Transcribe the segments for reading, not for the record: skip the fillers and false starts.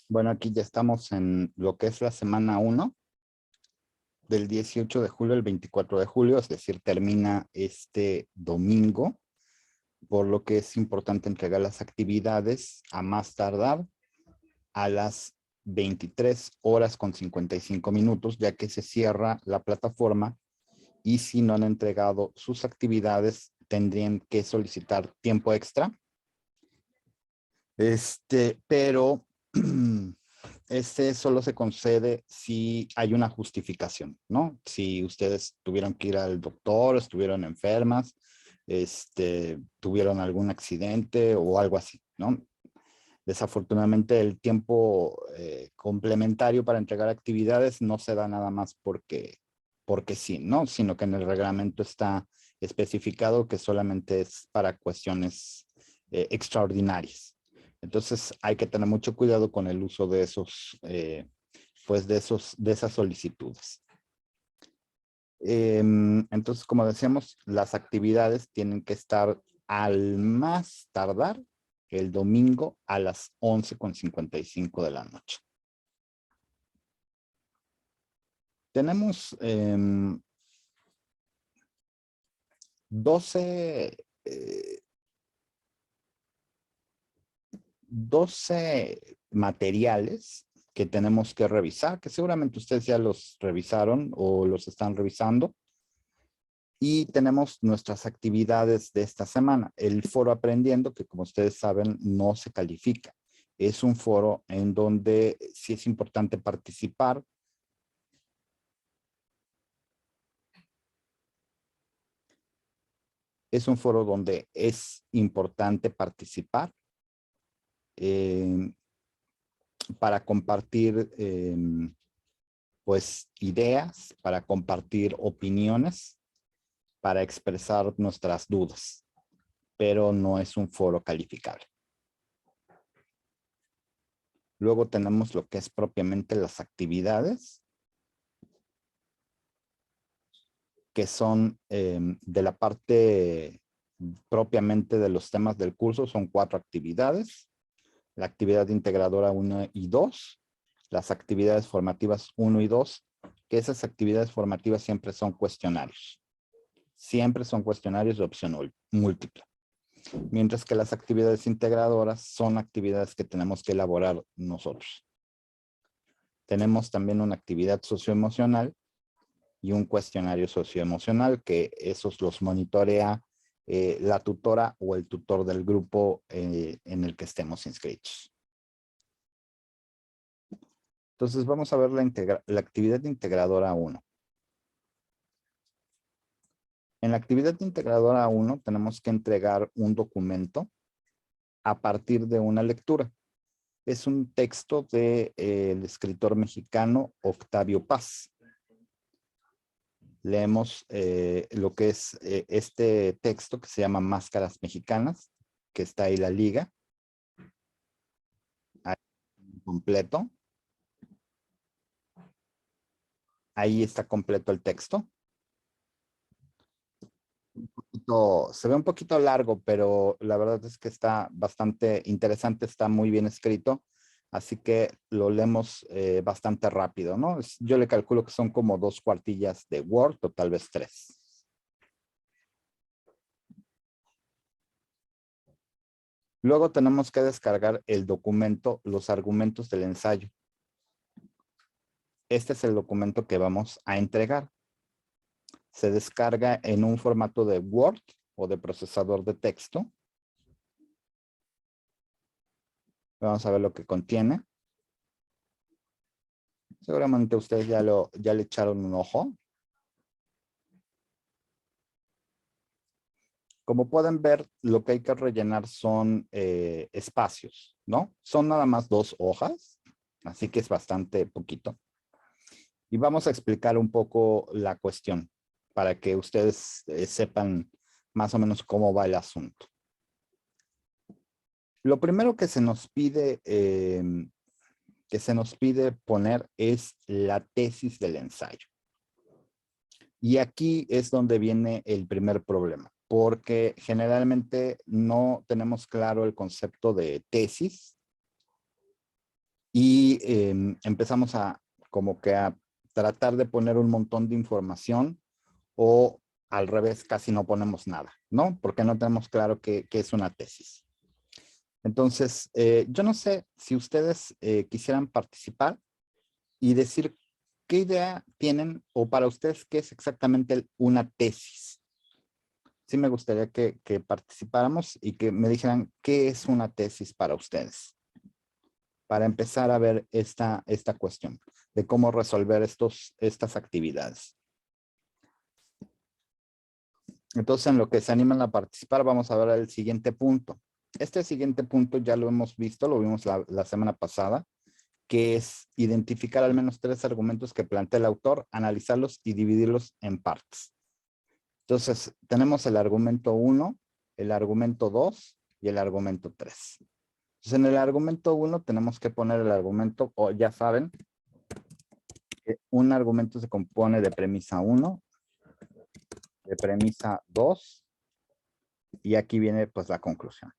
Bueno, aquí ya estamos en lo que es la semana 1, del 18 de julio al 24 de julio, es decir, termina este domingo, por lo que es importante entregar las actividades a más tardar a las 23 horas con 55 minutos, ya que se cierra la plataforma y si no han entregado sus actividades, tendrían que solicitar tiempo extra. Pero solo se concede si hay una justificación, ¿no? Si ustedes tuvieron que ir al doctor, estuvieron enfermas, tuvieron algún accidente o algo así, ¿no? Desafortunadamente el tiempo complementario para entregar actividades no se da nada más porque sí, ¿no? Sino que en el reglamento está especificado que solamente es para cuestiones extraordinarias. Entonces hay que tener mucho cuidado con el uso de esos, de esas solicitudes. Entonces, como decíamos, las actividades tienen que estar al más tardar el domingo a las 11:55 de la noche. Tenemos 12 materiales que tenemos que revisar, que seguramente ustedes ya los revisaron o los están revisando. Y tenemos nuestras actividades de esta semana. El foro Aprendiendo, que como ustedes saben, no se califica. Es un foro en donde sí es importante participar. Es un foro donde es importante participar para compartir pues ideas, para compartir opiniones, para expresar nuestras dudas, pero no es un foro calificable. Luego tenemos lo que es propiamente las actividades, que son de la parte propiamente de los temas del curso, son 4 actividades. La actividad integradora 1 y 2, las actividades formativas 1 y 2, que esas actividades formativas siempre son cuestionarios. Siempre son cuestionarios de opción múltiple. Mientras que las actividades integradoras son actividades que tenemos que elaborar nosotros. Tenemos también una actividad socioemocional y un cuestionario socioemocional, que esos los monitorea la tutora o el tutor del grupo en el que estemos inscritos. Entonces vamos a ver la actividad integradora 1. En la actividad integradora 1 tenemos que entregar un documento a partir de una lectura. Es un texto del escritor mexicano Octavio Paz. Leemos lo que es este texto que se llama Máscaras Mexicanas, que está ahí la liga. Ahí completo. Ahí está completo el texto. Se ve un poquito largo, pero la verdad es que está bastante interesante, está muy bien escrito, así que lo leemos bastante rápido, ¿no? Yo le calculo que son como 2 cuartillas de Word o tal vez 3. Luego tenemos que descargar el documento, los argumentos del ensayo. Este es el documento que vamos a entregar. Se descarga en un formato de Word o de procesador de texto. Vamos a ver lo que contiene. Seguramente ustedes ya le echaron un ojo. Como pueden ver, lo que hay que rellenar son espacios, ¿no? Son nada más 2 hojas, así que es bastante poquito. Y vamos a explicar un poco la cuestión para que ustedes sepan más o menos cómo va el asunto. Lo primero que se nos pide poner es la tesis del ensayo. Y aquí es donde viene el primer problema, porque generalmente no tenemos claro el concepto de tesis y empezamos a como que a tratar de poner un montón de información o al revés, casi no ponemos nada, ¿no? Porque no tenemos claro qué es una tesis. Entonces, yo no sé si ustedes quisieran participar y decir qué idea tienen o para ustedes qué es exactamente una tesis. Sí me gustaría que participáramos y que me dijeran qué es una tesis para ustedes. Para empezar a ver esta cuestión de cómo resolver estas actividades. Entonces, en lo que se animan a participar, vamos a ver el siguiente punto. Este siguiente punto ya lo hemos visto, lo vimos la semana pasada, que es identificar al menos 3 argumentos que plantea el autor, analizarlos y dividirlos en partes. Entonces, tenemos el argumento 1, el argumento 2 y el argumento 3. Entonces, en el argumento 1 tenemos que poner el argumento, o ya saben, que un argumento se compone de premisa 1, de premisa 2, y aquí viene pues la conclusión.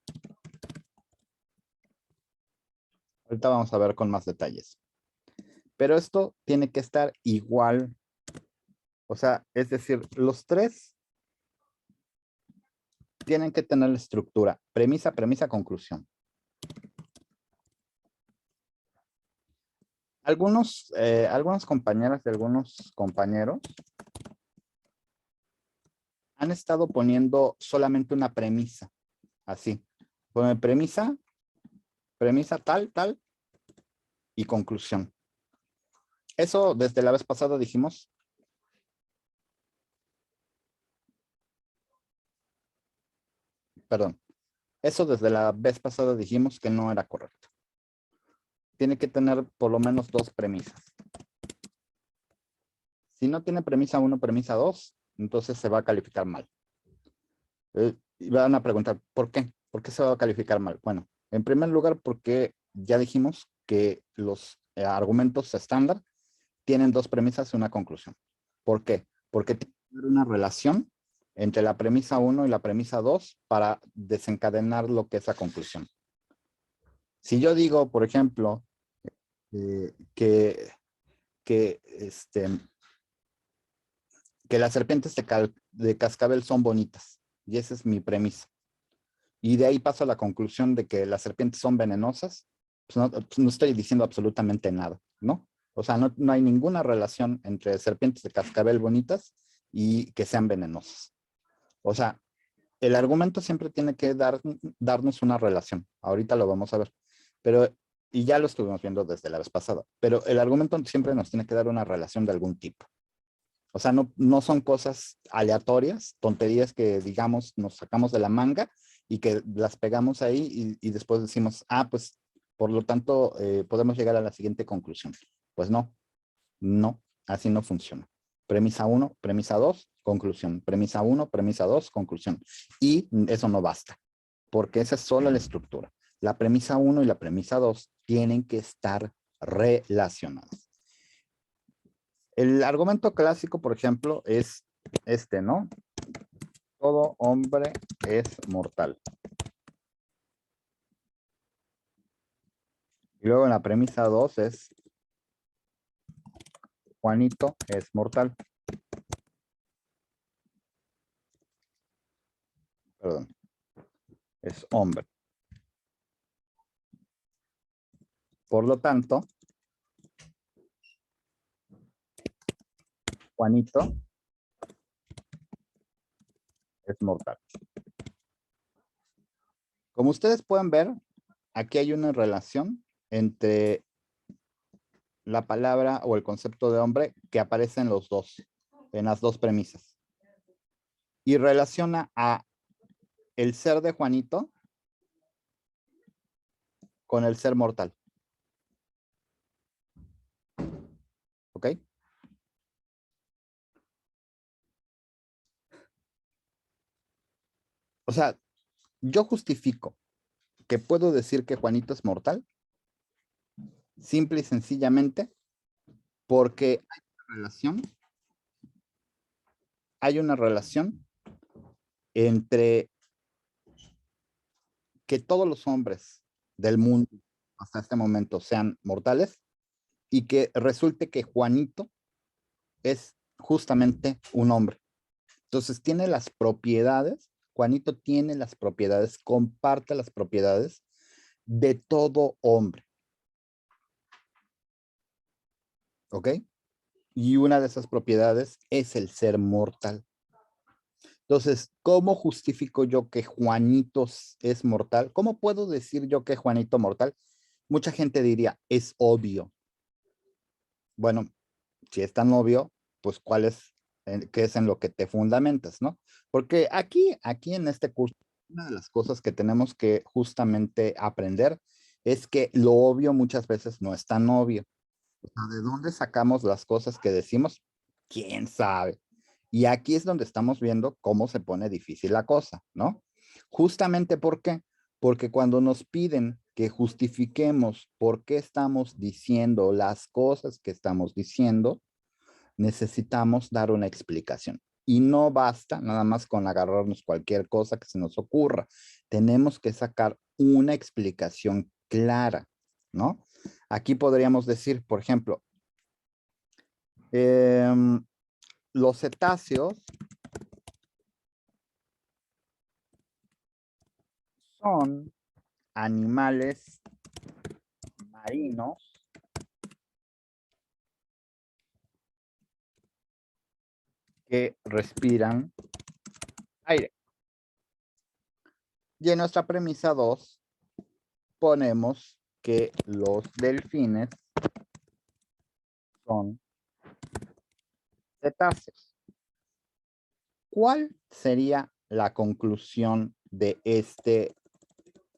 Ahorita vamos a ver con más detalles. Pero esto tiene que estar igual. O sea, es decir, los 3 tienen que tener la estructura. Premisa, premisa, conclusión. Algunas compañeras de algunos compañeros han estado poniendo solamente una premisa. Así. Pone premisa, premisa tal, tal y conclusión. Eso desde la vez pasada dijimos. Perdón. Eso desde la vez pasada dijimos que no era correcto. Tiene que tener por lo menos 2 premisas. Si no tiene premisa 1, premisa 2, entonces se va a calificar mal. Y van a preguntar, ¿por qué? ¿Por qué se va a calificar mal? Bueno, en primer lugar, porque ya dijimos que los argumentos estándar tienen 2 premisas y una conclusión. ¿Por qué? Porque tiene que haber una relación entre la premisa 1 y la premisa 2 para desencadenar lo que es la conclusión. Si yo digo, por ejemplo, que las serpientes de cascabel son bonitas, y esa es mi premisa. Y de ahí paso a la conclusión de que las serpientes son venenosas, pues no estoy diciendo absolutamente nada, ¿no? O sea, no hay ninguna relación entre serpientes de cascabel bonitas y que sean venenosas. O sea, el argumento siempre tiene que darnos una relación. Ahorita lo vamos a ver. Pero, y ya lo estuvimos viendo desde la vez pasada, pero el argumento siempre nos tiene que dar una relación de algún tipo. O sea, no son cosas aleatorias, tonterías que, digamos, nos sacamos de la manga y que las pegamos ahí y después decimos, pues, por lo tanto, podemos llegar a la siguiente conclusión. Pues no, así no funciona. Premisa 1, premisa 2, conclusión. Premisa 1, premisa 2, conclusión. Y eso no basta, porque esa es solo la estructura. La premisa 1 y la premisa 2 tienen que estar relacionadas. El argumento clásico, por ejemplo, es ¿no? Todo hombre es mortal. Y luego en la premisa 2 es Juanito es mortal. Perdón. Es hombre. Por lo tanto, Juanito es mortal. Como ustedes pueden ver, aquí hay una relación entre la palabra o el concepto de hombre que aparece en los dos, en las dos premisas. Y relaciona a el ser de Juanito con el ser mortal. ¿Ok? O sea, yo justifico que puedo decir que Juanito es mortal, simple y sencillamente, porque hay una relación entre que todos los hombres del mundo hasta este momento sean mortales y que resulte que Juanito es justamente un hombre. Entonces tiene las propiedades, Juanito tiene las propiedades, comparte las propiedades de todo hombre. ¿Ok? Y una de esas propiedades es el ser mortal. Entonces, ¿cómo justifico yo que Juanito es mortal? ¿Cómo puedo decir yo que Juanito mortal? Mucha gente diría, es obvio. Bueno, si es tan obvio, pues ¿cuál es, qué es en lo que te fundamentas, no? Porque aquí en este curso, una de las cosas que tenemos que justamente aprender es que lo obvio muchas veces no es tan obvio. O sea, ¿de dónde sacamos las cosas que decimos? ¿Quién sabe? Y aquí es donde estamos viendo cómo se pone difícil la cosa, ¿no? Justamente ¿por qué? Porque cuando nos piden que justifiquemos por qué estamos diciendo las cosas que estamos diciendo, necesitamos dar una explicación. Y no basta nada más con agarrarnos cualquier cosa que se nos ocurra. Tenemos que sacar una explicación clara, ¿no? Aquí podríamos decir, por ejemplo, los cetáceos son animales marinos que respiran aire. Y en nuestra premisa 2 ponemos que los delfines son cetáceos. ¿Cuál sería la conclusión de este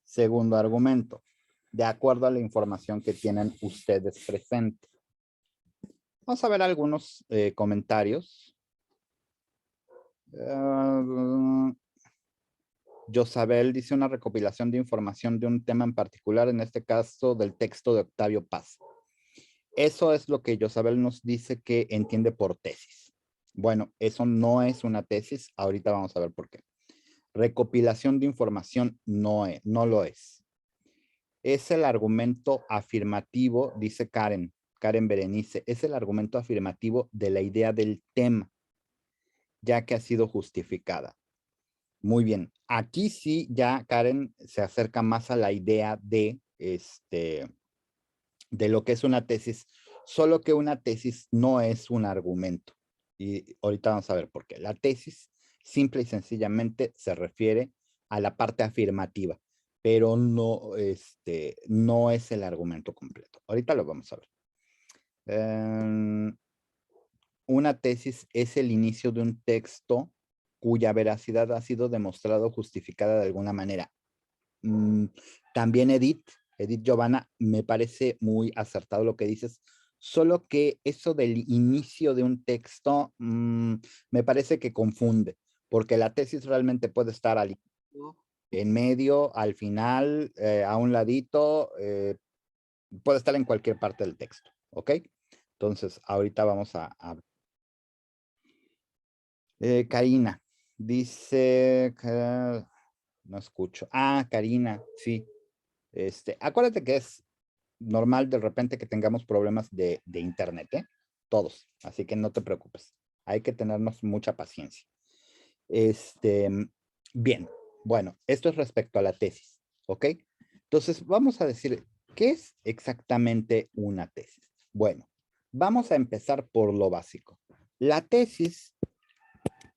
segundo argumento? De acuerdo a la información que tienen ustedes presente. Vamos a ver algunos comentarios. Josabel dice una recopilación de información de un tema en particular, en este caso del texto de Octavio Paz. Eso es lo que Josabel nos dice que entiende por tesis. Bueno, eso no es una tesis, ahorita vamos a ver por qué. Recopilación de información no lo es. Es el argumento afirmativo, dice Karen Berenice, es el argumento afirmativo de la idea del tema, ya que ha sido justificada. Muy bien, aquí sí ya Karen se acerca más a la idea de, de lo que es una tesis, solo que una tesis no es un argumento. Y ahorita vamos a ver por qué. La tesis simple y sencillamente se refiere a la parte afirmativa, pero no, no es el argumento completo. Ahorita lo vamos a ver. Una tesis es el inicio de un texto cuya veracidad ha sido demostrada o justificada de alguna manera. También Edith Giovanna, me parece muy acertado lo que dices, solo que eso del inicio de un texto me parece que confunde, porque la tesis realmente puede estar al inicio, en medio, al final, a un ladito, puede estar en cualquier parte del texto, ¿ok? Entonces, ahorita vamos a Karina, dice, no escucho. Ah, Karina, sí. Acuérdate que es normal de repente que tengamos problemas de internet, ¿eh? Todos, así que no te preocupes. Hay que tenernos mucha paciencia. Bien, bueno, esto es respecto a la tesis, ¿ok? Entonces, vamos a decir, ¿qué es exactamente una tesis? Bueno, vamos a empezar por lo básico. La tesis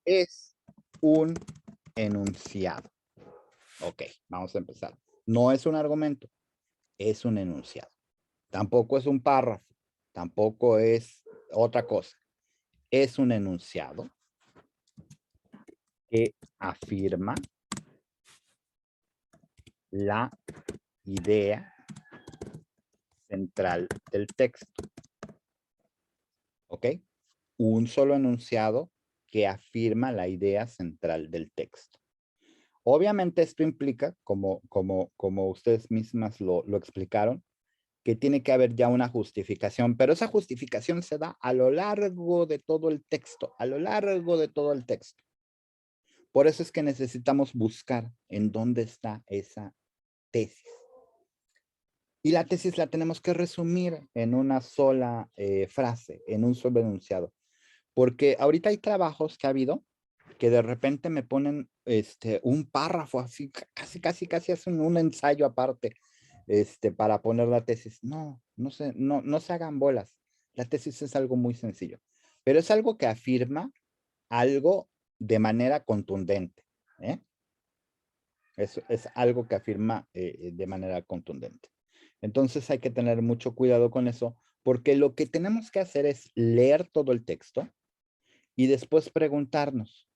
es un enunciado. Ok, vamos a empezar. No es un argumento, es un enunciado. Tampoco es un párrafo, tampoco es otra cosa. Es un enunciado que afirma la idea central del texto. ¿Ok? Un solo enunciado que afirma la idea central del texto. Obviamente esto implica, como ustedes mismas lo explicaron, que tiene que haber ya una justificación, pero esa justificación se da a lo largo de todo el texto, a lo largo de todo el texto. Por eso es que necesitamos buscar en dónde está esa tesis. Y la tesis la tenemos que resumir en una sola frase, en un solo enunciado. Porque ahorita hay trabajos que ha habido que de repente me ponen un párrafo así, casi hacen un ensayo aparte para poner la tesis. No se hagan bolas. La tesis es algo muy sencillo, pero es algo que afirma algo de manera contundente. ¿Eh? Es algo que afirma de manera contundente. Entonces hay que tener mucho cuidado con eso, porque lo que tenemos que hacer es leer todo el texto y después preguntarnos,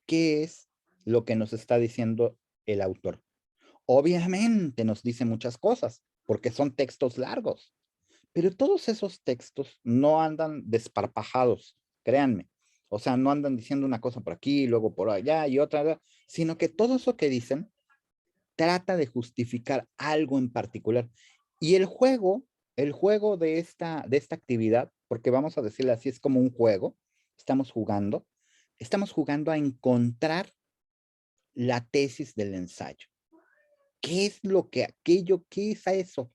¿qué es lo que nos está diciendo el autor? Obviamente nos dice muchas cosas, porque son textos largos, pero todos esos textos no andan desparpajados, créanme. O sea, no andan diciendo una cosa por aquí, luego por allá y otra, sino que todo eso que dicen trata de justificar algo en particular. Y el juego de esta actividad, porque vamos a decirle así, es como un juego, estamos jugando a encontrar la tesis del ensayo. ¿Qué es lo que aquello, qué es eso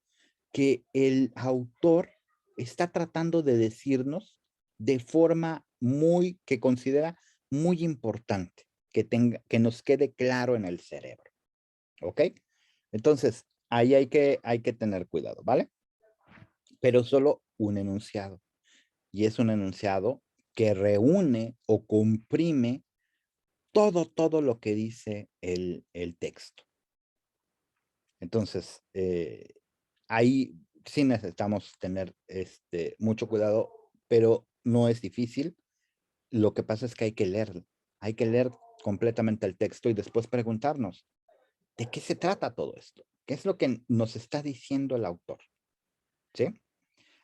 que el autor está tratando de decirnos de forma que considera muy importante, que nos quede claro en el cerebro? ¿Ok? Entonces, ahí hay que tener cuidado, ¿vale? Pero solo un enunciado. Y es un enunciado que reúne o comprime todo lo que dice el texto. Entonces, ahí sí necesitamos tener mucho cuidado, pero no es difícil. Lo que pasa es que hay que leer completamente el texto y después preguntarnos, ¿de qué se trata todo esto? ¿Qué es lo que nos está diciendo el autor? ¿Sí?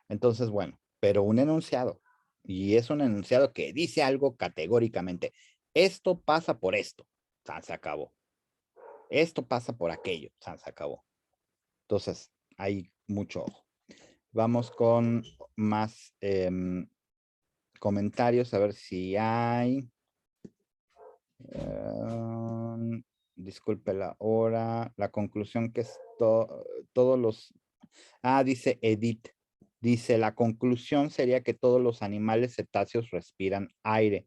Entonces, bueno, pero un enunciado, y es un enunciado que dice algo categóricamente. Esto pasa por esto, se acabó. Esto pasa por aquello, se acabó. Entonces, hay mucho ojo. Vamos con más comentarios, a ver si hay. Disculpe la hora. La conclusión que es todos los... dice Edith. Dice, la conclusión sería que todos los animales cetáceos respiran aire.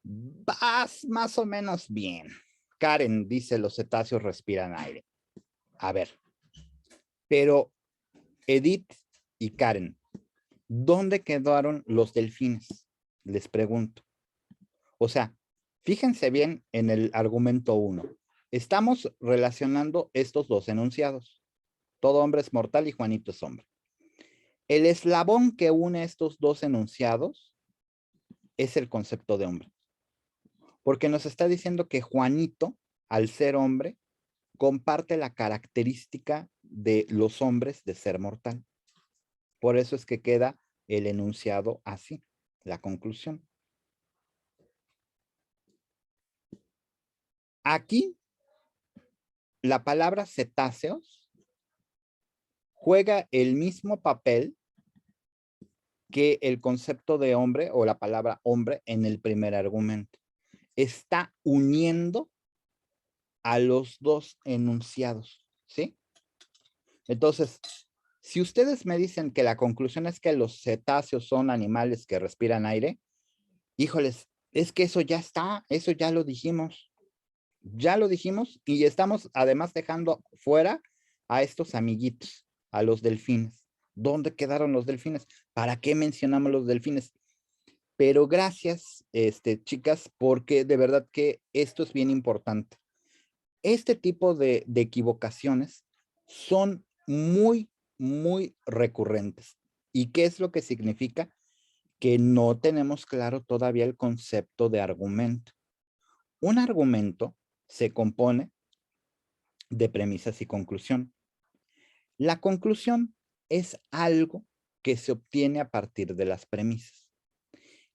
Vas más o menos bien. Karen dice, los cetáceos respiran aire. A ver, pero Edith y Karen, ¿dónde quedaron los delfines? Les pregunto. O sea, fíjense bien en el argumento 1. Estamos relacionando estos dos enunciados. Todo hombre es mortal y Juanito es hombre. El eslabón que une estos dos enunciados es el concepto de hombre. Porque nos está diciendo que Juanito, al ser hombre, comparte la característica de los hombres de ser mortal. Por eso es que queda el enunciado así, la conclusión. Aquí, la palabra cetáceos juega el mismo papel que el concepto de hombre o la palabra hombre en el primer argumento. Está uniendo a los dos enunciados, ¿sí? Entonces, si ustedes me dicen que la conclusión es que los cetáceos son animales que respiran aire, híjoles, es que eso ya está, eso ya lo dijimos y estamos además dejando fuera a estos amiguitos, a los delfines. ¿Dónde quedaron los delfines? ¿Para qué mencionamos los delfines? Pero gracias, chicas, porque de verdad que esto es bien importante. Este tipo de equivocaciones son muy recurrentes. ¿Y qué es lo que significa? Que no tenemos claro todavía el concepto de argumento. Un argumento se compone de premisas y conclusión. La conclusión es algo que se obtiene a partir de las premisas.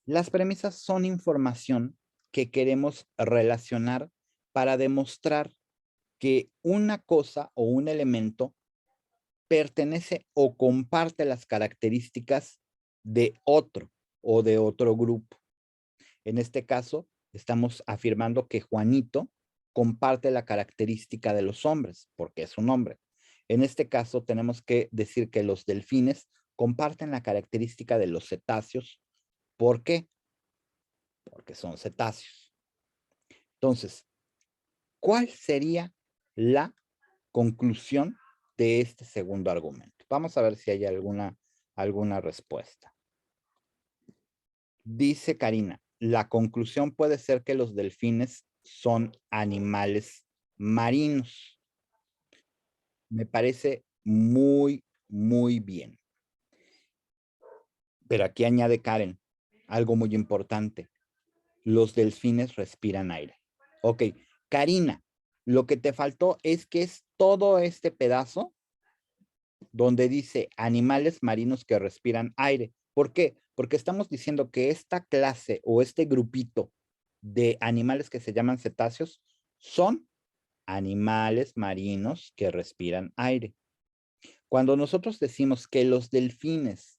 Las premisas son información que queremos relacionar para demostrar que una cosa o un elemento pertenece o comparte las características de otro o de otro grupo. En este caso, estamos afirmando que Juanito comparte la característica de los hombres, porque es un hombre. En este caso, tenemos que decir que los delfines comparten la característica de los cetáceos. ¿Por qué? Porque son cetáceos. Entonces, ¿cuál sería la conclusión de este segundo argumento? Vamos a ver si hay alguna respuesta. Dice Karina, la conclusión puede ser que los delfines son animales marinos. Me parece muy, muy bien. Pero aquí añade Karen algo muy importante. Los delfines respiran aire. Ok, Karina, lo que te faltó es que es todo este pedazo donde dice animales marinos que respiran aire. ¿Por qué? Porque estamos diciendo que esta clase o este grupito de animales que se llaman cetáceos son animales marinos que respiran aire. Cuando nosotros decimos que los delfines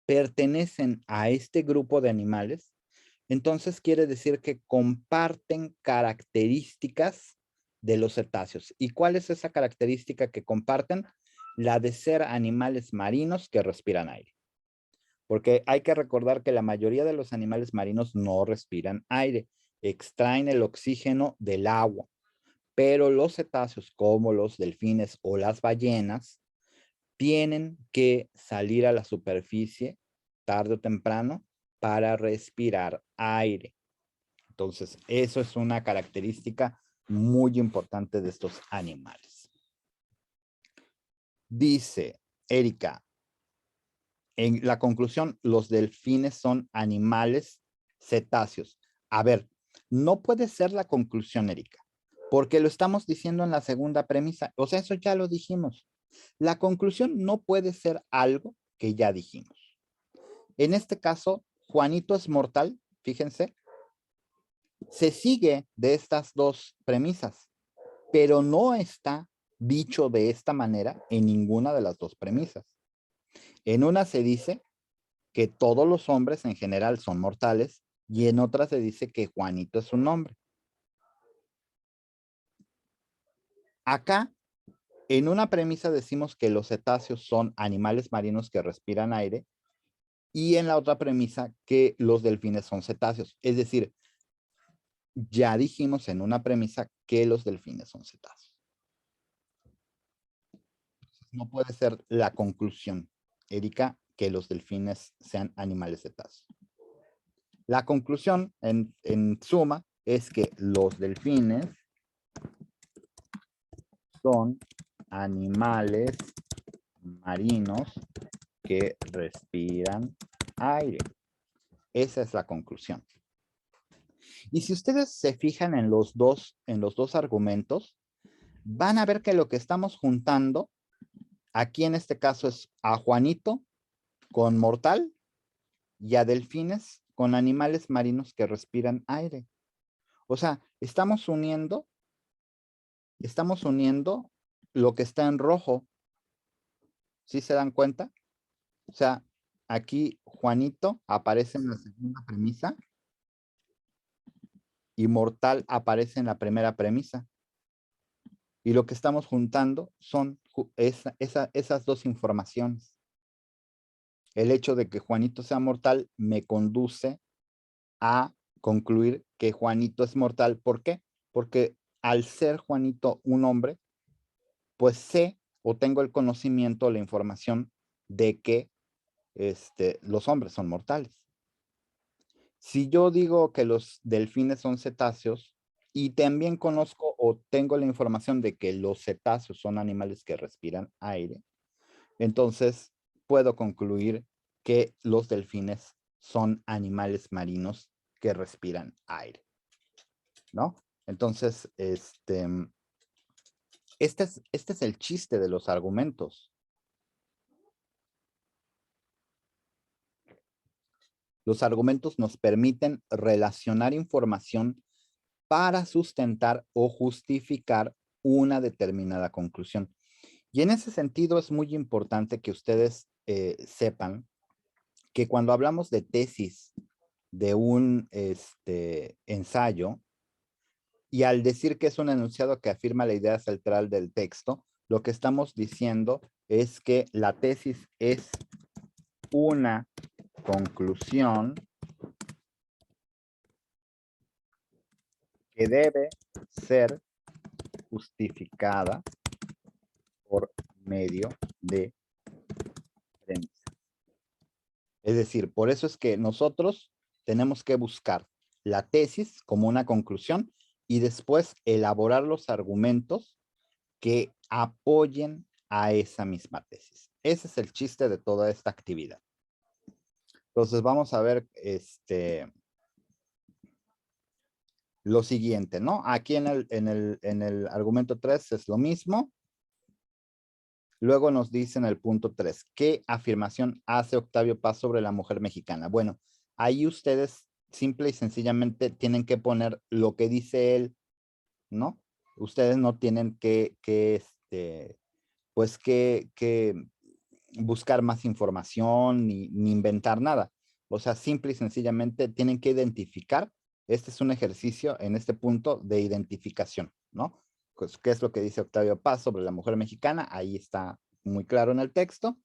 pertenecen a este grupo de animales, entonces quiere decir que comparten características de los cetáceos. ¿Y cuál es esa característica que comparten? La de ser animales marinos que respiran aire. Porque hay que recordar que la mayoría de los animales marinos no respiran aire, extraen el oxígeno del agua. Pero los cetáceos, como los delfines o las ballenas, tienen que salir a la superficie tarde o temprano para respirar aire. Entonces, eso es una característica muy importante de estos animales. Dice Erika, en la conclusión, los delfines son animales cetáceos. A ver, no puede ser la conclusión, Erika, porque lo estamos diciendo en la segunda premisa. O sea, eso ya lo dijimos. La conclusión no puede ser algo que ya dijimos. En este caso, Juanito es mortal, fíjense, se sigue de estas dos premisas, pero no está dicho de esta manera en ninguna de las dos premisas. En una se dice que todos los hombres en general son mortales y en otra se dice que Juanito es un hombre. Acá, en una premisa decimos que los cetáceos son animales marinos que respiran aire y en la otra premisa que los delfines son cetáceos. Es decir, ya dijimos en una premisa que los delfines son cetáceos. No puede ser la conclusión, Erika, que los delfines sean animales cetáceos. La conclusión, en suma, es que los delfines son animales marinos que respiran aire. Esa es la conclusión. Y si ustedes se fijan en los dos argumentos, van a ver que lo que estamos juntando aquí en este caso es a Juanito con mortal y a delfines con animales marinos que respiran aire. O sea, estamos uniendo lo que está en rojo. ¿Sí se dan cuenta? O sea, aquí Juanito aparece en la segunda premisa y mortal aparece en la primera premisa. Y lo que estamos juntando son esas dos informaciones. El hecho de que Juanito sea mortal me conduce a concluir que Juanito es mortal. ¿Por qué? Porque al ser Juanito un hombre, pues sé o tengo el conocimiento, la información de que los hombres son mortales. Si yo digo que los delfines son cetáceos y también conozco o tengo la información de que los cetáceos son animales que respiran aire, entonces puedo concluir que los delfines son animales marinos que respiran aire, ¿no? Entonces, este es el chiste de los argumentos. Los argumentos nos permiten relacionar información para sustentar o justificar una determinada conclusión. Y en ese sentido es muy importante que ustedes sepan que cuando hablamos de tesis de un ensayo, y al decir que es un enunciado que afirma la idea central del texto, lo que estamos diciendo es que la tesis es una conclusión que debe ser justificada por medio de premisas. Es decir, por eso es que nosotros tenemos que buscar la tesis como una conclusión y después elaborar los argumentos que apoyen a esa misma tesis. Ese es el chiste de toda esta actividad. Entonces vamos a ver lo siguiente, ¿no? Aquí en el argumento 3 es lo mismo. Luego nos dice en el punto 3, ¿qué afirmación hace Octavio Paz sobre la mujer mexicana? Bueno, ahí ustedes simple y sencillamente tienen que poner lo que dice él, ¿no? Ustedes no tienen que buscar más información ni inventar nada. O sea, simple y sencillamente tienen que identificar. Este es un ejercicio en este punto de identificación, ¿no? Pues, ¿qué es lo que dice Octavio Paz sobre la mujer mexicana? Ahí está muy claro en el texto.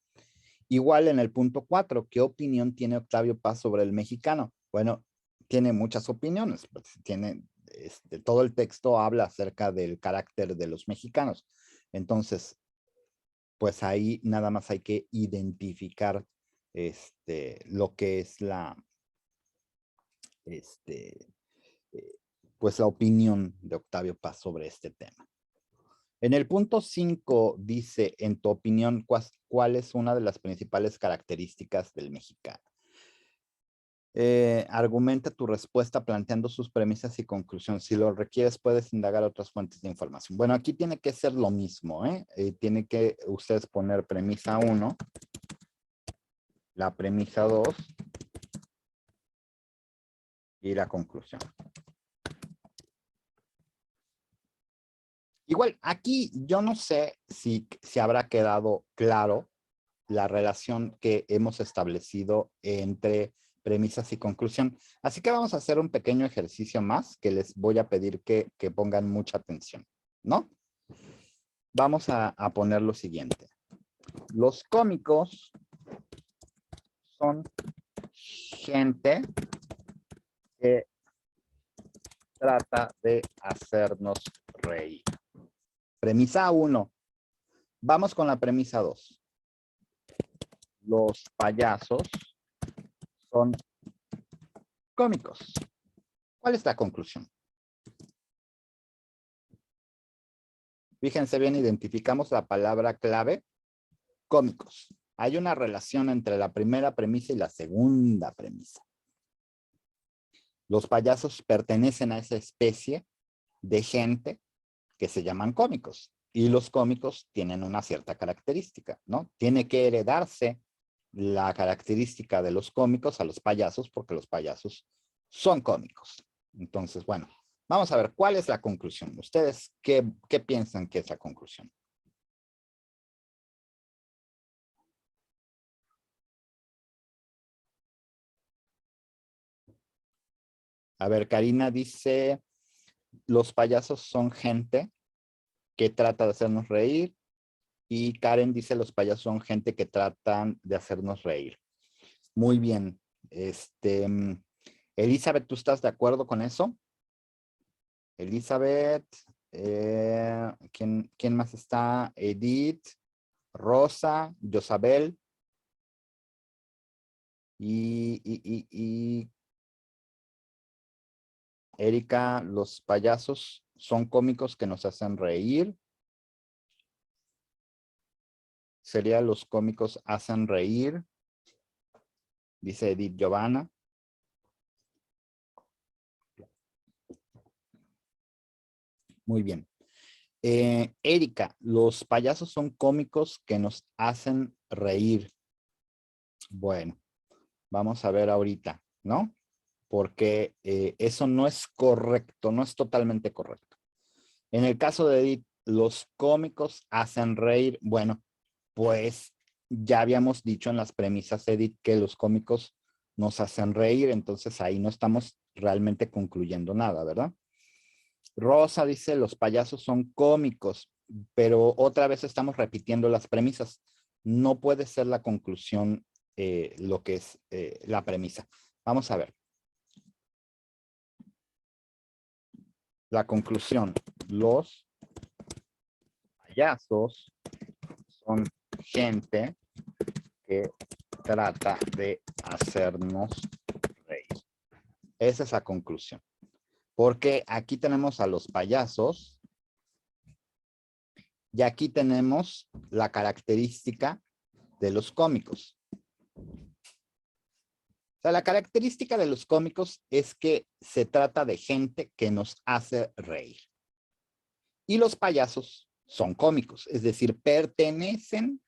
Igual en el punto 4, ¿qué opinión tiene Octavio Paz sobre el mexicano? Bueno, tiene muchas opiniones. Pues, todo el texto habla acerca del carácter de los mexicanos. Entonces, pues ahí nada más hay que identificar lo que es pues la opinión de Octavio Paz sobre este tema. En el punto 5 dice, en tu opinión, ¿cuál es una de las principales características del mexicano? Argumenta tu respuesta planteando sus premisas y conclusiones. Si lo requieres, puedes indagar otras fuentes de información. Bueno, aquí tiene que ser lo mismo, ¿eh? Tiene que ustedes poner premisa 1, la premisa 2 y la conclusión. Igual, aquí yo no sé si habrá quedado claro la relación que hemos establecido entre premisas y conclusión. Así que vamos a hacer un pequeño ejercicio más que les voy a pedir que pongan mucha atención, ¿no? Vamos a poner lo siguiente. Los cómicos son gente que trata de hacernos reír. Premisa 1. Vamos con la premisa 2. Los payasos son cómicos. ¿Cuál es la conclusión? Fíjense bien, identificamos la palabra clave, cómicos. Hay una relación entre la primera premisa y la segunda premisa. Los payasos pertenecen a esa especie de gente que se llaman cómicos. Y los cómicos tienen una cierta característica, ¿no? Tiene que heredarse la característica de los cómicos a los payasos porque los payasos son cómicos. Entonces, bueno, vamos a ver cuál es la conclusión. ¿Ustedes qué piensan que es la conclusión? A ver, Karina dice, los payasos son gente que trata de hacernos reír. Y Karen dice, los payasos son gente que tratan de hacernos reír. Muy bien. Elizabeth, ¿tú estás de acuerdo con eso? Elizabeth, ¿quién más está? Edith, Rosa, Josabel y Erika, los payasos son cómicos que nos hacen reír. Sería los cómicos hacen reír, dice Edith Giovanna. Muy bien. Erika, los payasos son cómicos que nos hacen reír. Bueno, vamos a ver ahorita, ¿no? Porque eso no es correcto, no es totalmente correcto. En el caso de Edith, los cómicos hacen reír. Bueno, pues ya habíamos dicho en las premisas, Edith, que los cómicos nos hacen reír, entonces ahí no estamos realmente concluyendo nada, ¿verdad? Rosa dice, los payasos son cómicos. pero otra vez estamos repitiendo las premisas. No puede ser la conclusión lo que es la premisa. Vamos a ver. La conclusión. Los payasos son gente que trata de hacernos reír. Esa es la conclusión. Porque aquí tenemos a los payasos y aquí tenemos la característica de los cómicos. O sea, la característica de los cómicos es que se trata de gente que nos hace reír. Y los payasos son cómicos, es decir, pertenecen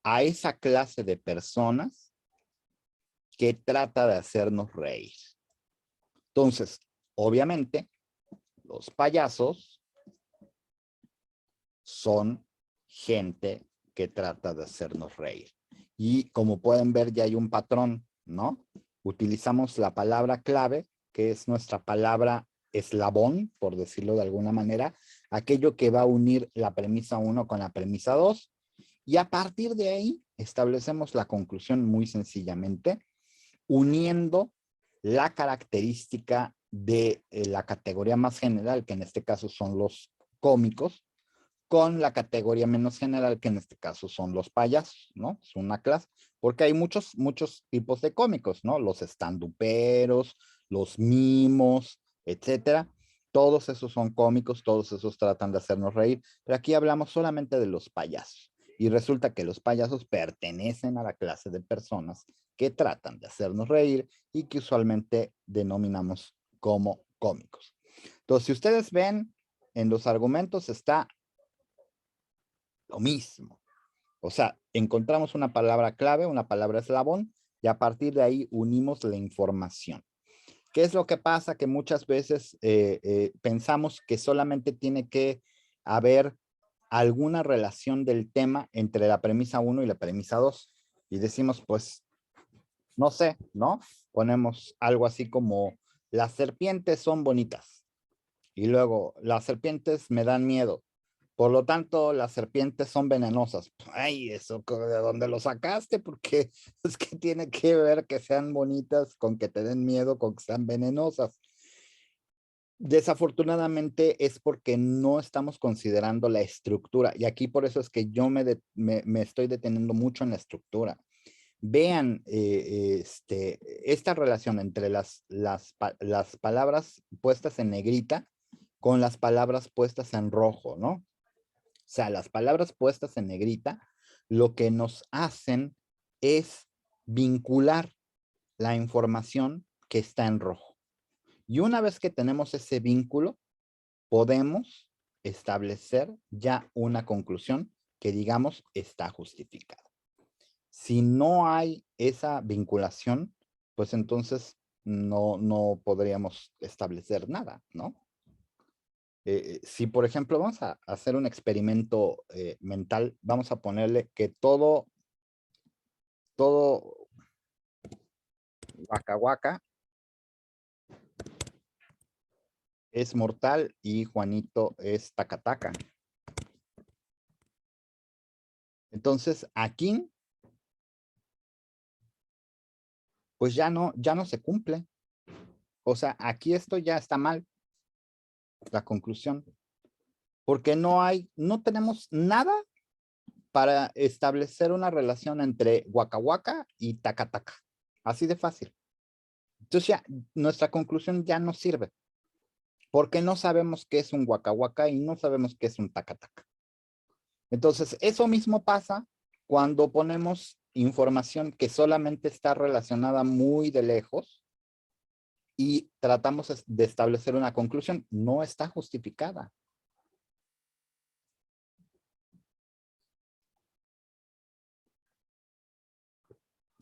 a esa clase de personas que trata de hacernos reír. Entonces, obviamente, los payasos son gente que trata de hacernos reír. Y como pueden ver, ya hay un patrón, ¿no? Utilizamos la palabra clave, que es nuestra palabra eslabón, por decirlo de alguna manera, aquello que va a unir la premisa 1 con la premisa 2, y a partir de ahí establecemos la conclusión muy sencillamente, uniendo la característica de la categoría más general, que en este caso son los cómicos, con la categoría menos general, que en este caso son los payasos, ¿no? Es una clase, porque hay muchos tipos de cómicos, ¿no? Los estanduperos, los mimos, etcétera. Todos esos son cómicos, todos esos tratan de hacernos reír, pero aquí hablamos solamente de los payasos. Y resulta que los payasos pertenecen a la clase de personas que tratan de hacernos reír y que usualmente denominamos como cómicos. Entonces, si ustedes ven, en los argumentos está lo mismo. O sea, encontramos una palabra clave, una palabra eslabón, y a partir de ahí unimos la información. ¿Qué es lo que pasa? Que muchas veces pensamos que solamente tiene que haber alguna relación del tema entre la premisa 1 y la premisa 2. Y decimos, pues, no sé, ¿no? Ponemos algo así como, las serpientes son bonitas. Y luego, las serpientes me dan miedo. Por lo tanto, las serpientes son venenosas. Ay, eso, ¿de dónde lo sacaste? Porque es que tiene que ver que sean bonitas con que te den miedo, con que sean venenosas. Desafortunadamente es porque no estamos considerando la estructura. Y aquí por eso es que yo me estoy deteniendo mucho en la estructura. Vean esta relación entre las palabras puestas en negrita con las palabras puestas en rojo, ¿no? O sea, las palabras puestas en negrita lo que nos hacen es vincular la información que está en rojo. Y una vez que tenemos ese vínculo, podemos establecer ya una conclusión que digamos está justificada. Si no hay esa vinculación, pues entonces no podríamos establecer nada, ¿no? Si, por ejemplo, vamos a hacer un experimento mental, vamos a ponerle que todo Waka Waka es mortal y Juanito es Taca Taca. Entonces, aquí, pues ya no se cumple. O sea, aquí esto ya está mal, la conclusión. Porque no tenemos nada para establecer una relación entre Waka Waka y Taca Taca. Así de fácil. Entonces ya, nuestra conclusión ya no sirve. Porque no sabemos qué es un Waka Waka y no sabemos qué es un Taca Taca. Entonces, eso mismo pasa cuando ponemos información que solamente está relacionada muy de lejos y tratamos de establecer una conclusión. No está justificada.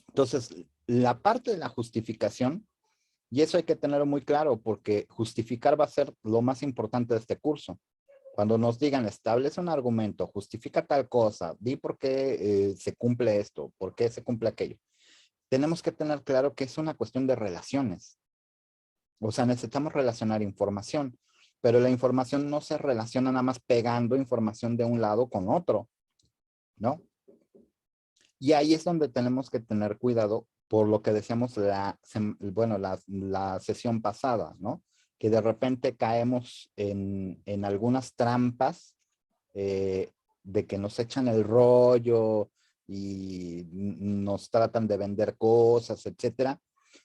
Entonces, la parte de la justificación, y eso hay que tenerlo muy claro porque justificar va a ser lo más importante de este curso. Cuando nos digan, establece un argumento, justifica tal cosa, di por qué se cumple esto, por qué se cumple aquello. Tenemos que tener claro que es una cuestión de relaciones. O sea, necesitamos relacionar información. pero la información no se relaciona nada más pegando información de un lado con otro, ¿no? Y ahí es donde tenemos que tener cuidado por lo que decíamos la sesión pasada, ¿no? Que de repente caemos en algunas trampas de que nos echan el rollo y nos tratan de vender cosas, etcétera.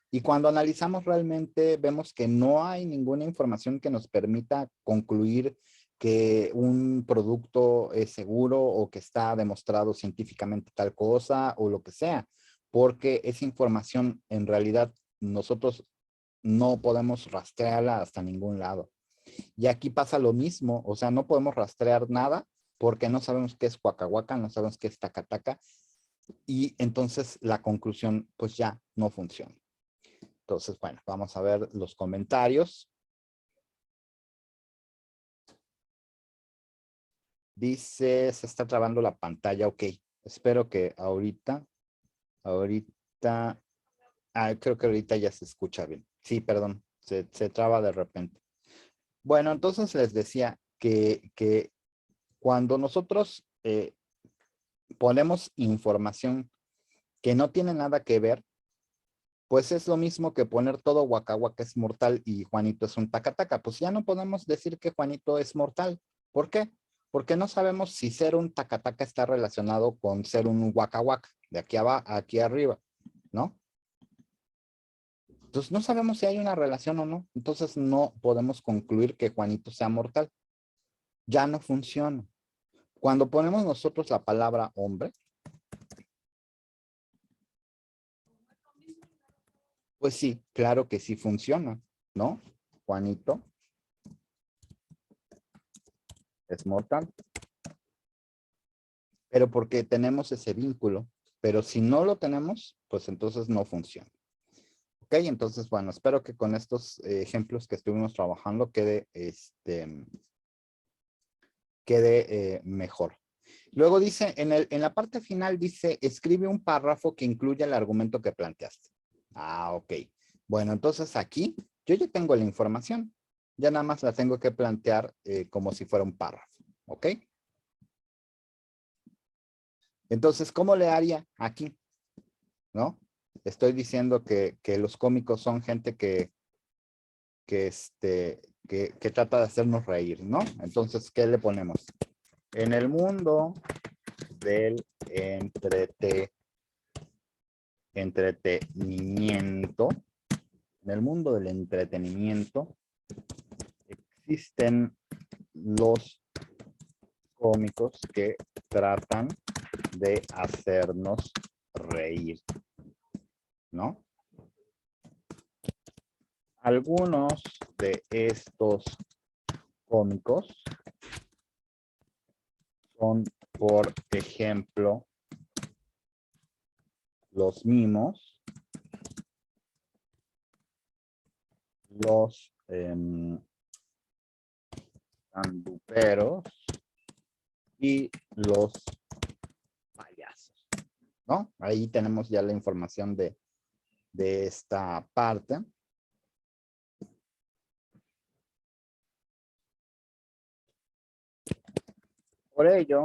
Y cuando analizamos realmente vemos que no hay ninguna información que nos permita concluir que un producto es seguro o que está demostrado científicamente tal cosa o lo que sea, porque esa información en realidad nosotros no podemos rastrearla hasta ningún lado. Y aquí pasa lo mismo, o sea, no podemos rastrear nada porque no sabemos qué es Huacahuaca, no sabemos qué es Tacataca, y entonces la conclusión pues ya no funciona. Entonces, bueno, vamos a ver los comentarios. Dice, se está trabando la pantalla, ok. Espero que ahorita, creo que ahorita ya se escucha bien. Sí, perdón, se traba de repente. Bueno, entonces les decía que cuando nosotros ponemos información que no tiene nada que ver, pues es lo mismo que poner todo Huacahuaca es mortal y Juanito es un tacataca. Pues ya no podemos decir que Juanito es mortal. ¿Por qué? Porque no sabemos si ser un tacataca está relacionado con ser un Huacahuaca, de aquí abajo, aquí arriba, ¿no? Entonces no sabemos si hay una relación o no. Entonces no podemos concluir que Juanito sea mortal. Ya no funciona. Cuando ponemos nosotros la palabra hombre, pues sí, claro que sí funciona, ¿no? Juanito es mortal, pero porque tenemos ese vínculo. Pero si no lo tenemos, pues entonces no funciona. Ok, entonces, bueno, espero que con estos ejemplos que estuvimos trabajando quede mejor. Luego dice, en la parte final dice, escribe un párrafo que incluya el argumento que planteaste. Ah, ok. Bueno, entonces aquí yo ya tengo la información. Ya nada más la tengo que plantear como si fuera un párrafo. ¿Ok? Entonces, ¿cómo le haría aquí? ¿No? Estoy diciendo que los cómicos son gente que trata de hacernos reír, ¿no? Entonces, ¿qué le ponemos? En el mundo del entretenimiento, en el mundo del entretenimiento, existen los cómicos que tratan de hacernos reír, ¿no? Algunos de estos cómicos son, por ejemplo, los mimos, los anduperos y los payasos, ¿no? Ahí tenemos ya la información de esta parte. Por ello,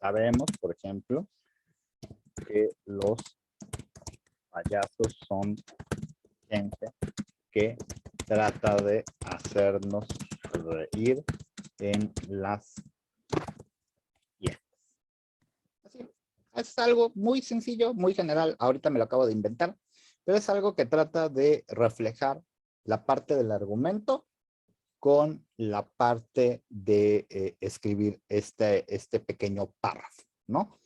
sabemos, por ejemplo, que los payasos son gente que trata de hacernos reír en las fiestas. Así, es algo muy sencillo, muy general. Ahorita me lo acabo de inventar, pero es algo que trata de reflejar la parte del argumento con la parte de escribir este pequeño párrafo, ¿no?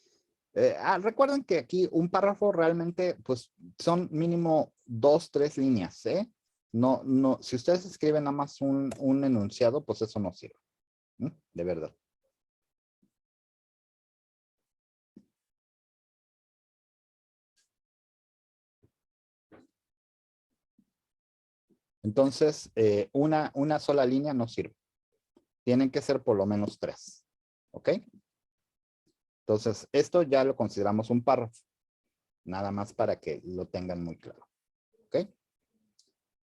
Recuerden que aquí un párrafo realmente, pues, son mínimo 2, 3 líneas, ¿eh? No, si ustedes escriben nada más un enunciado, pues eso no sirve, ¿eh? De verdad. Entonces, una sola línea no sirve. Tienen que ser por lo menos 3, ¿ok? Entonces, esto ya lo consideramos un párrafo, nada más para que lo tengan muy claro, ¿ok?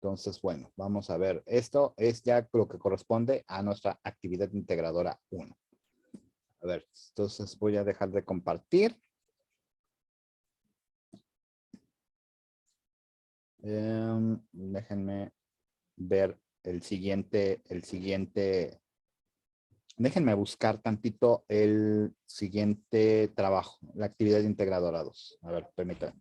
Entonces, bueno, vamos a ver. Esto es ya lo que corresponde a nuestra actividad integradora 1. A ver, entonces voy a dejar de compartir. Déjenme ver el siguiente. Déjenme buscar tantito el siguiente trabajo, la actividad integradora 2. A ver, permítanme.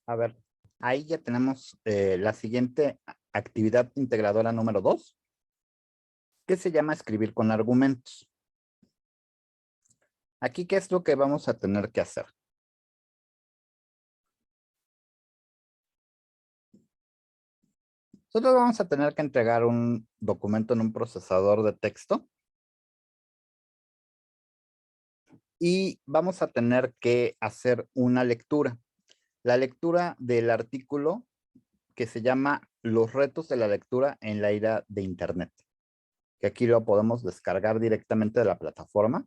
A ver, ahí ya tenemos la siguiente actividad integradora número 2, que se llama escribir con argumentos. Aquí, ¿qué es lo que vamos a tener que hacer? Nosotros vamos a tener que entregar un documento en un procesador de texto y vamos a tener que hacer una lectura. La lectura del artículo que se llama Los retos de la lectura en la era de Internet, que aquí lo podemos descargar directamente de la plataforma.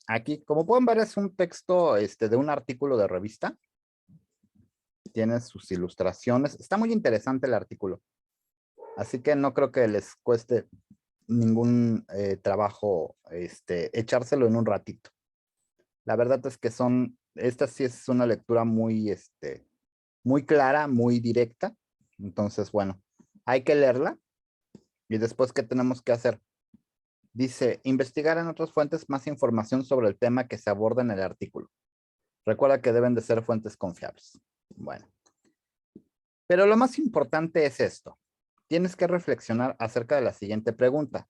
Aquí, como pueden ver, es un texto de un artículo de revista. Tiene sus ilustraciones. Está muy interesante el artículo. Así que no creo que les cueste ningún trabajo echárselo en un ratito. La verdad es que esta sí es una lectura muy, muy clara, muy directa. Entonces, bueno, hay que leerla. Y después, ¿qué tenemos que hacer? Dice, investigar en otras fuentes más información sobre el tema que se aborda en el artículo. Recuerda que deben de ser fuentes confiables. Bueno. Pero lo más importante es esto. Tienes que reflexionar acerca de la siguiente pregunta.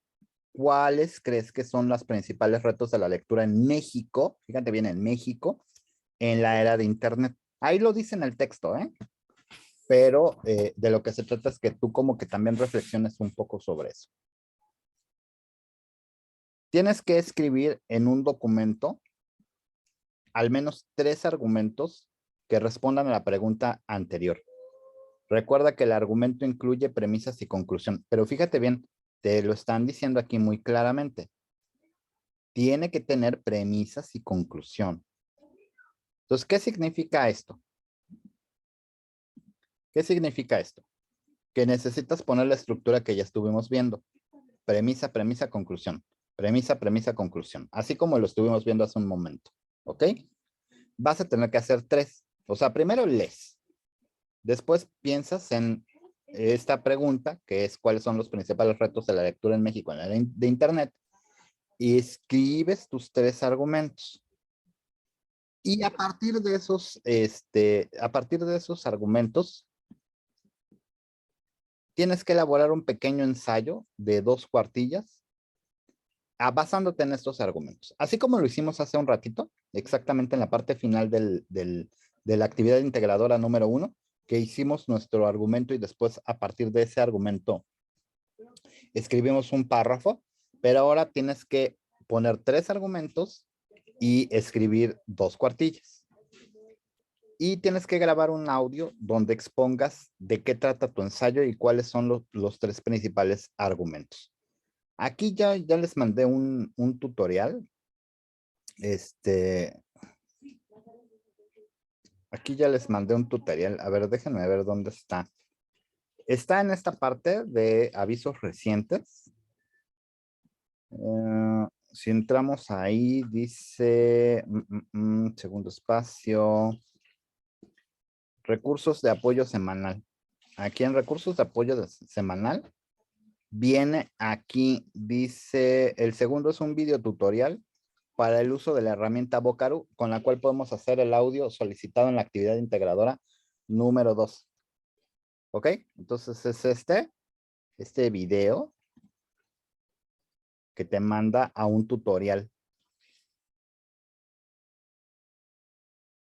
¿Cuáles crees que son los principales retos de la lectura en México? Fíjate bien, en México, en la era de Internet. Ahí lo dice en el texto, ¿eh? Pero de lo que se trata es que tú como que también reflexiones un poco sobre eso. Tienes que escribir en un documento al menos 3 argumentos que respondan a la pregunta anterior. Recuerda que el argumento incluye premisas y conclusión, pero fíjate bien, te lo están diciendo aquí muy claramente. Tiene que tener premisas y conclusión. Entonces, ¿qué significa esto? ¿Qué significa esto? Que necesitas poner la estructura que ya estuvimos viendo. Premisa, premisa, conclusión. Premisa, premisa, conclusión. Así como lo estuvimos viendo hace un momento. ¿Ok? Vas a tener que hacer 3. O sea, primero lees. Después piensas en esta pregunta, que es cuáles son los principales retos de la lectura en México en la era de Internet, y escribes tus 3 argumentos. Y a partir de esos argumentos, tienes que elaborar un pequeño ensayo de 2 cuartillas, basándote en estos argumentos. Así como lo hicimos hace un ratito, exactamente en la parte final de la actividad integradora número 1, que hicimos nuestro argumento y después a partir de ese argumento escribimos un párrafo, pero ahora tienes que poner 3 argumentos y escribir 2 cuartillas. Y tienes que grabar un audio donde expongas de qué trata tu ensayo y cuáles son los 3 principales argumentos. Aquí ya les mandé un tutorial. Aquí ya les mandé un tutorial. A ver, déjenme ver dónde está. Está en esta parte de avisos recientes. Si entramos ahí, dice, segundo espacio, recursos de apoyo semanal. aquí en recursos de apoyo semanal, viene aquí, dice, el segundo es un video tutorial para el uso de la herramienta Vocaroo, con la cual podemos hacer el audio solicitado en la actividad integradora número 2. ¿Ok? Entonces es este video que te manda a un tutorial.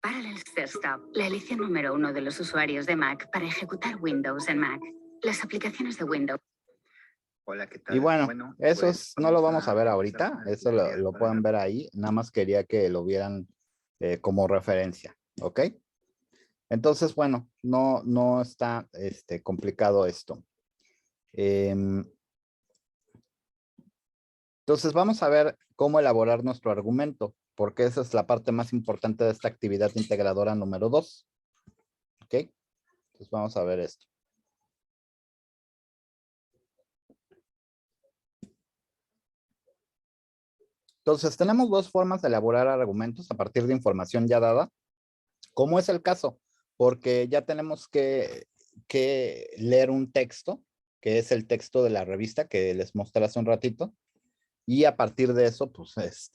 Parallels Desktop, la elección número 1 de los usuarios de Mac para ejecutar Windows en Mac. Las aplicaciones de Windows. Hola, ¿qué tal? Y bueno, eso pues, no lo vamos a ver ahorita, eso lo pueden ver ahí, nada más quería que lo vieran como referencia, ¿ok? Entonces, bueno, no está complicado esto. Entonces, vamos a ver cómo elaborar nuestro argumento, porque esa es la parte más importante de esta actividad integradora número 2, ¿ok? Entonces, vamos a ver esto. Entonces, tenemos dos formas de elaborar argumentos a partir de información ya dada, como es el caso, porque ya tenemos que leer un texto, que es el texto de la revista que les mostré hace un ratito, y a partir de eso, pues,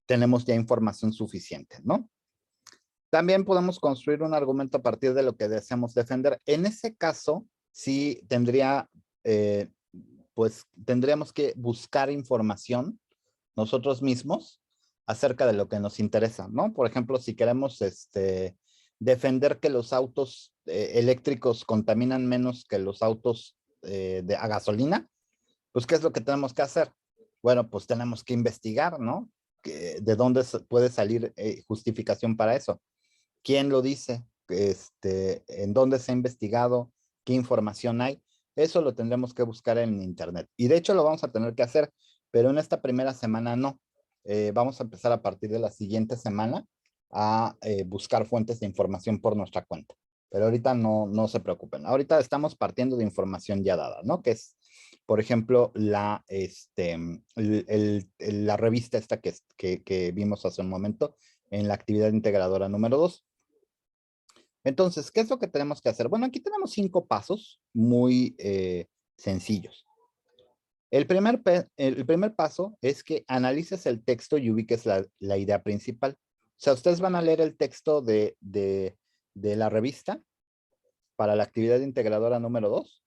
tenemos ya información suficiente, ¿no? También podemos construir un argumento a partir de lo que deseamos defender. En ese caso, sí pues tendríamos que buscar información nosotros mismos acerca de lo que nos interesa, ¿no? Por ejemplo, si queremos defender que los autos eléctricos contaminan menos que los autos a gasolina, pues ¿qué es lo que tenemos que hacer? Bueno, pues tenemos que investigar, ¿no? ¿De dónde puede salir justificación para eso? ¿Quién lo dice? ¿En dónde se ha investigado? ¿Qué información hay? Eso lo tendremos que buscar en internet. Y de hecho lo vamos a tener que hacer, pero en esta primera semana no. Vamos a empezar a partir de la siguiente semana a buscar fuentes de información por nuestra cuenta. Pero ahorita no se preocupen. Ahorita estamos partiendo de información ya dada, ¿no? Que es, por ejemplo, la revista esta que vimos hace un momento en la actividad integradora número 2. Entonces, ¿qué es lo que tenemos que hacer? Bueno, aquí tenemos 5 pasos muy sencillos. El primer paso es que analices el texto y ubiques la idea principal. O sea, ustedes van a leer el texto de la revista para la actividad integradora número 2.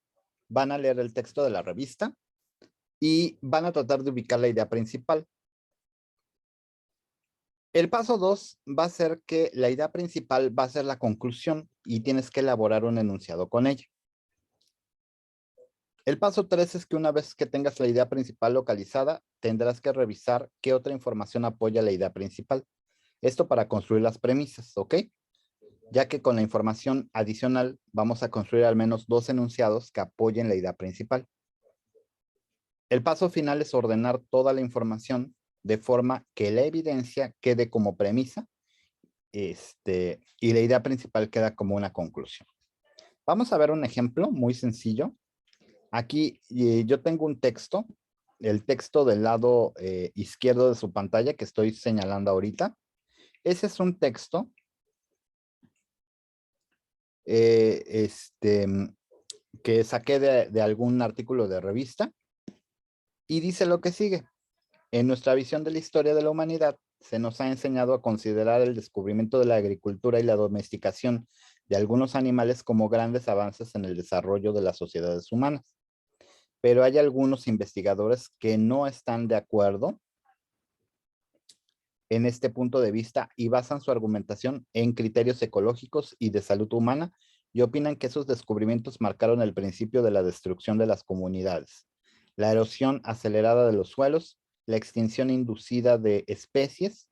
Van a leer el texto de la revista y van a tratar de ubicar la idea principal. El paso 2 va a ser que la idea principal va a ser la conclusión y tienes que elaborar un enunciado con ella. El paso 3 es que una vez que tengas la idea principal localizada, tendrás que revisar qué otra información apoya la idea principal. Esto para construir las premisas, ¿ok? Ya que con la información adicional vamos a construir al menos 2 enunciados que apoyen la idea principal. El paso final es ordenar toda la información de forma que la evidencia quede como premisa y la idea principal queda como una conclusión. Vamos a ver un ejemplo muy sencillo. Aquí yo tengo un texto, el texto del lado izquierdo de su pantalla que estoy señalando ahorita. Ese es un texto que saqué de algún artículo de revista y dice lo que sigue. En nuestra visión de la historia de la humanidad, se nos ha enseñado a considerar el descubrimiento de la agricultura y la domesticación de algunos animales como grandes avances en el desarrollo de las sociedades humanas. Pero hay algunos investigadores que no están de acuerdo en este punto de vista y basan su argumentación en criterios ecológicos y de salud humana y opinan que esos descubrimientos marcaron el principio de la destrucción de las comunidades, la erosión acelerada de los suelos, la extinción inducida de especies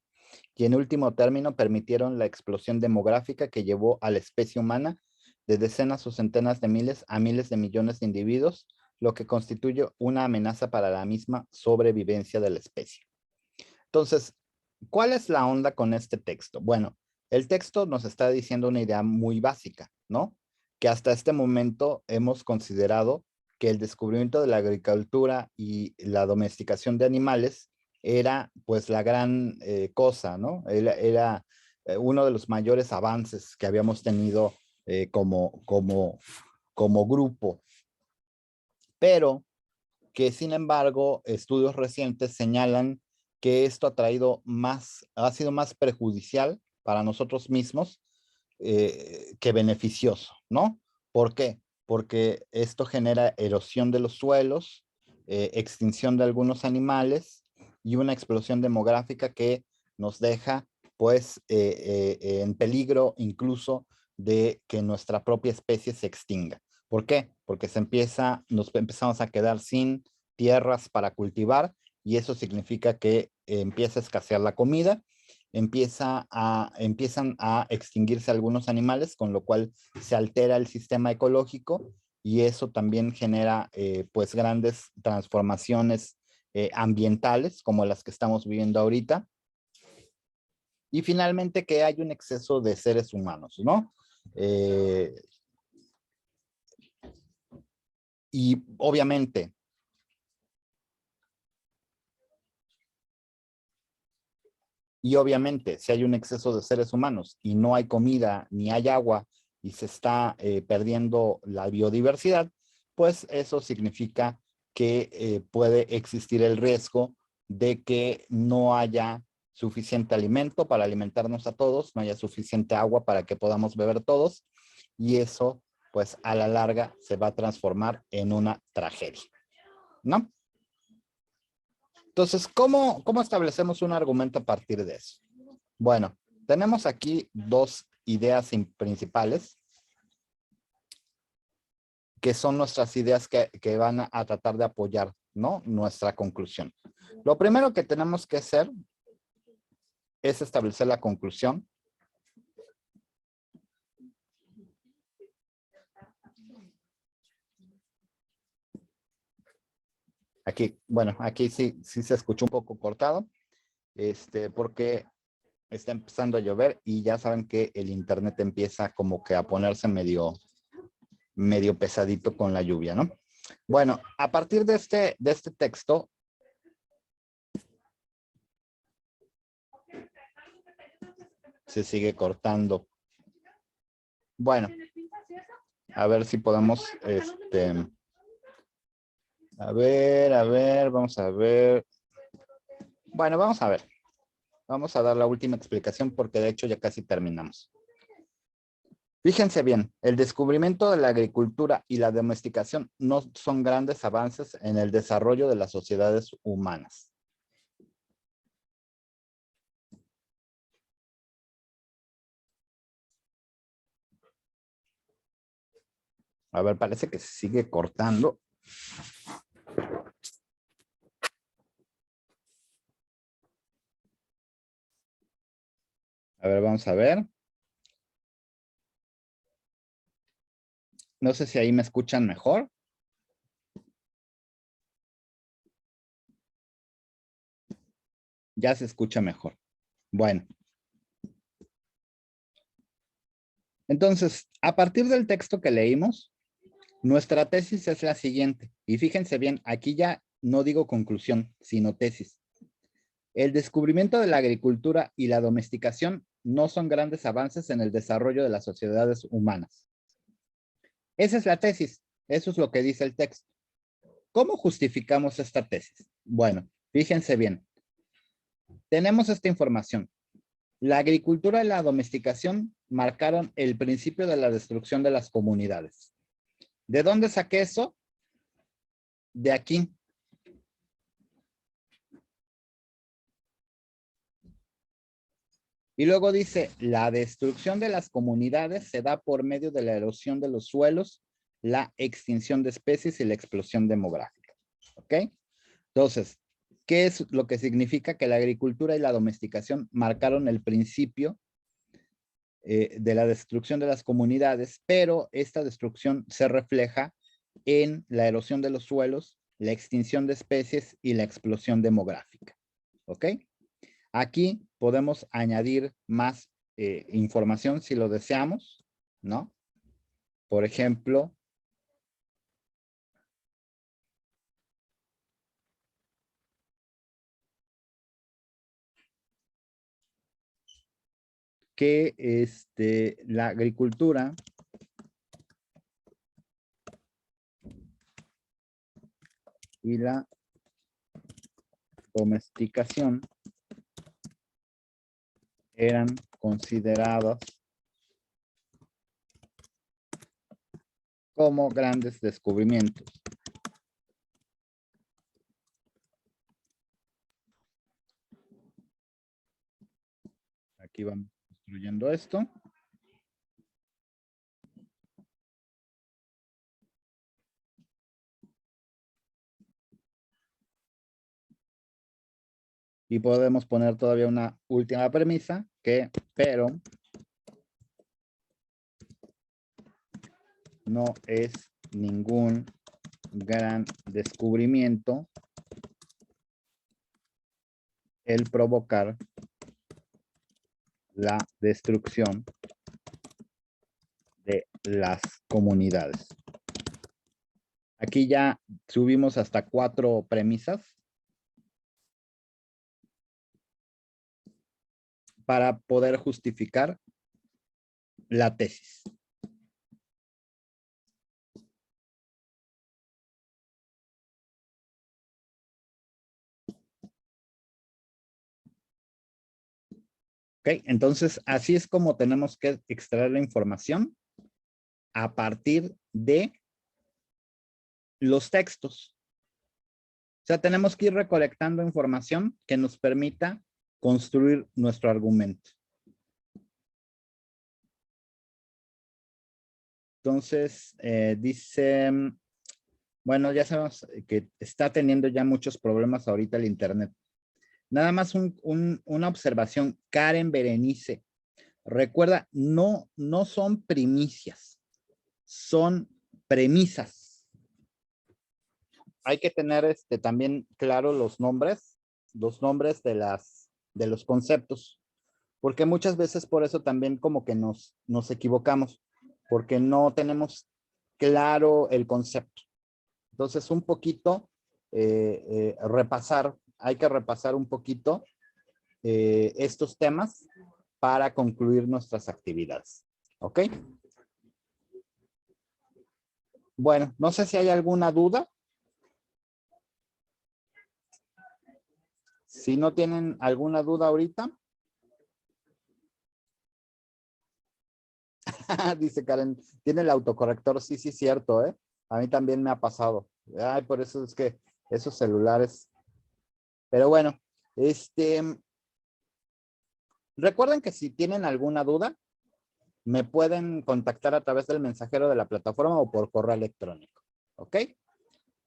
y en último término permitieron la explosión demográfica que llevó a la especie humana de decenas o centenas de miles a miles de millones de individuos, lo que constituye una amenaza para la misma sobrevivencia de la especie. Entonces, ¿cuál es la onda con este texto? Bueno, el texto nos está diciendo una idea muy básica, ¿no? Que hasta este momento hemos considerado que el descubrimiento de la agricultura y la domesticación de animales era pues la gran cosa, ¿no? Era uno de los mayores avances que habíamos tenido como grupo, pero que sin embargo estudios recientes señalan que esto ha sido más perjudicial para nosotros mismos que beneficioso, ¿no? ¿Por qué? Porque esto genera erosión de los suelos, extinción de algunos animales y una explosión demográfica que nos deja pues en peligro incluso de que nuestra propia especie se extinga. ¿Por qué? Porque nos empezamos a quedar sin tierras para cultivar y eso significa que empieza a escasear la comida, empiezan a extinguirse algunos animales, con lo cual se altera el sistema ecológico y eso también genera pues grandes transformaciones ambientales como las que estamos viviendo ahorita. Y finalmente que hay un exceso de seres humanos, ¿no? Y obviamente, si hay un exceso de seres humanos y no hay comida ni hay agua y se está perdiendo la biodiversidad, pues eso significa que puede existir el riesgo de que no haya suficiente alimento para alimentarnos a todos, no haya suficiente agua para que podamos beber todos, y eso, pues a la larga, se va a transformar en una tragedia, ¿no? Entonces, ¿cómo establecemos un argumento a partir de eso? Bueno, tenemos aquí dos ideas principales, que son nuestras ideas que van a tratar de apoyar, ¿no?, nuestra conclusión. Lo primero que tenemos que hacer es establecer la conclusión. Aquí, bueno, aquí sí se escuchó un poco cortado, porque está empezando a llover y ya saben que el internet empieza como que a ponerse medio pesadito con la lluvia, ¿no? Bueno, a partir de este texto, se sigue cortando. Bueno, a ver si podemos, a ver, vamos a ver. Bueno, vamos a ver. Vamos a dar la última explicación porque de hecho ya casi terminamos. Fíjense bien, el descubrimiento de la agricultura y la domesticación no son grandes avances en el desarrollo de las sociedades humanas. A ver, parece que se sigue cortando. A ver, vamos a ver. No sé si ahí me escuchan mejor. Ya se escucha mejor. Bueno. Entonces, a partir del texto que leímos, nuestra tesis es la siguiente. Y fíjense bien, aquí ya no digo conclusión, sino tesis. El descubrimiento de la agricultura y la domesticación no son grandes avances en el desarrollo de las sociedades humanas. Esa es la tesis. Eso es lo que dice el texto. ¿Cómo justificamos esta tesis? Bueno, fíjense bien. Tenemos esta información. La agricultura y la domesticación marcaron el principio de la destrucción de las comunidades. ¿De dónde saqué eso? De aquí. Y luego dice, la destrucción de las comunidades se da por medio de la erosión de los suelos, la extinción de especies y la explosión demográfica. ¿Ok? Entonces, ¿qué es lo que significa que la agricultura y la domesticación marcaron el principio de la destrucción de las comunidades, pero esta destrucción se refleja en la erosión de los suelos, la extinción de especies y la explosión demográfica? ¿Ok? Aquí podemos añadir más información si lo deseamos, ¿no? Por ejemplo, que la agricultura y la domesticación eran consideradas como grandes descubrimientos. Aquí vamos construyendo esto. Y podemos poner todavía una última premisa que, pero no es ningún gran descubrimiento el provocar la destrucción de las comunidades. Aquí ya subimos hasta 4 premisas para poder justificar la tesis. Ok, entonces así es como tenemos que extraer la información a partir de los textos. O sea, tenemos que ir recolectando información que nos permita construir nuestro argumento. Entonces, dice, bueno, ya sabemos que está teniendo ya muchos problemas ahorita el internet. Nada más una observación, Karen Berenice. Recuerda, no son primicias, son premisas. Hay que tener también claro los nombres de los conceptos, porque muchas veces por eso también como que nos equivocamos, porque no tenemos claro el concepto. Entonces, un poquito hay que repasar un poquito estos temas para concluir nuestras actividades. ¿Ok? Bueno, no sé si hay alguna duda. Si no tienen alguna duda ahorita. Dice Karen, tiene el autocorrector. Sí, cierto, ¿eh? A mí también me ha pasado. Ay, por eso es que esos celulares. Pero bueno, recuerden que si tienen alguna duda, me pueden contactar a través del mensajero de la plataforma o por correo electrónico. ¿Ok?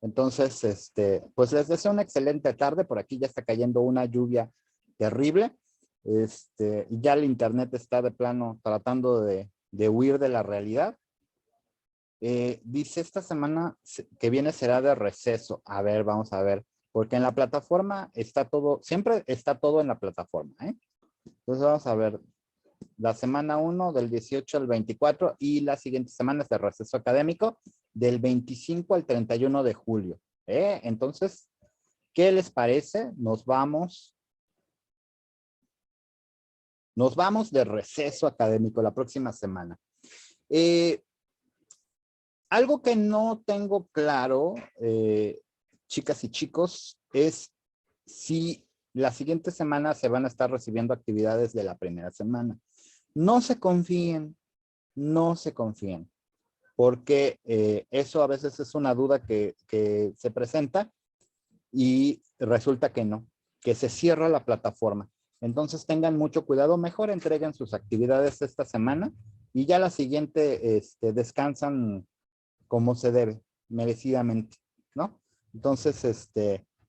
Entonces, pues les deseo una excelente tarde. Por aquí ya está cayendo una lluvia terrible. Ya el internet está de plano tratando de huir de la realidad. Dice, esta semana que viene será de receso. A ver, vamos a ver. Porque en la plataforma está todo, siempre está todo en la plataforma, ¿eh? Entonces vamos a ver. La semana 1 del 18 al 24 y la siguiente semana es de receso académico del 25 al 31 de julio. Entonces, ¿qué les parece? Nos vamos de receso académico la próxima semana. Algo que no tengo claro, chicas y chicos, es si la siguiente semana se van a estar recibiendo actividades de la primera semana. No se confíen, porque eso a veces es una duda que se presenta y resulta que no, que se cierra la plataforma. Entonces tengan mucho cuidado, mejor entreguen sus actividades esta semana y ya la siguiente descansan como se debe, merecidamente, ¿no? Entonces,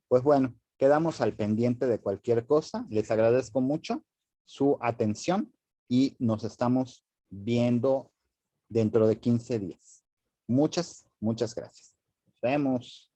pues bueno, quedamos al pendiente de cualquier cosa. Les agradezco mucho su atención y nos estamos viendo dentro de 15 días. Muchas gracias. Nos vemos.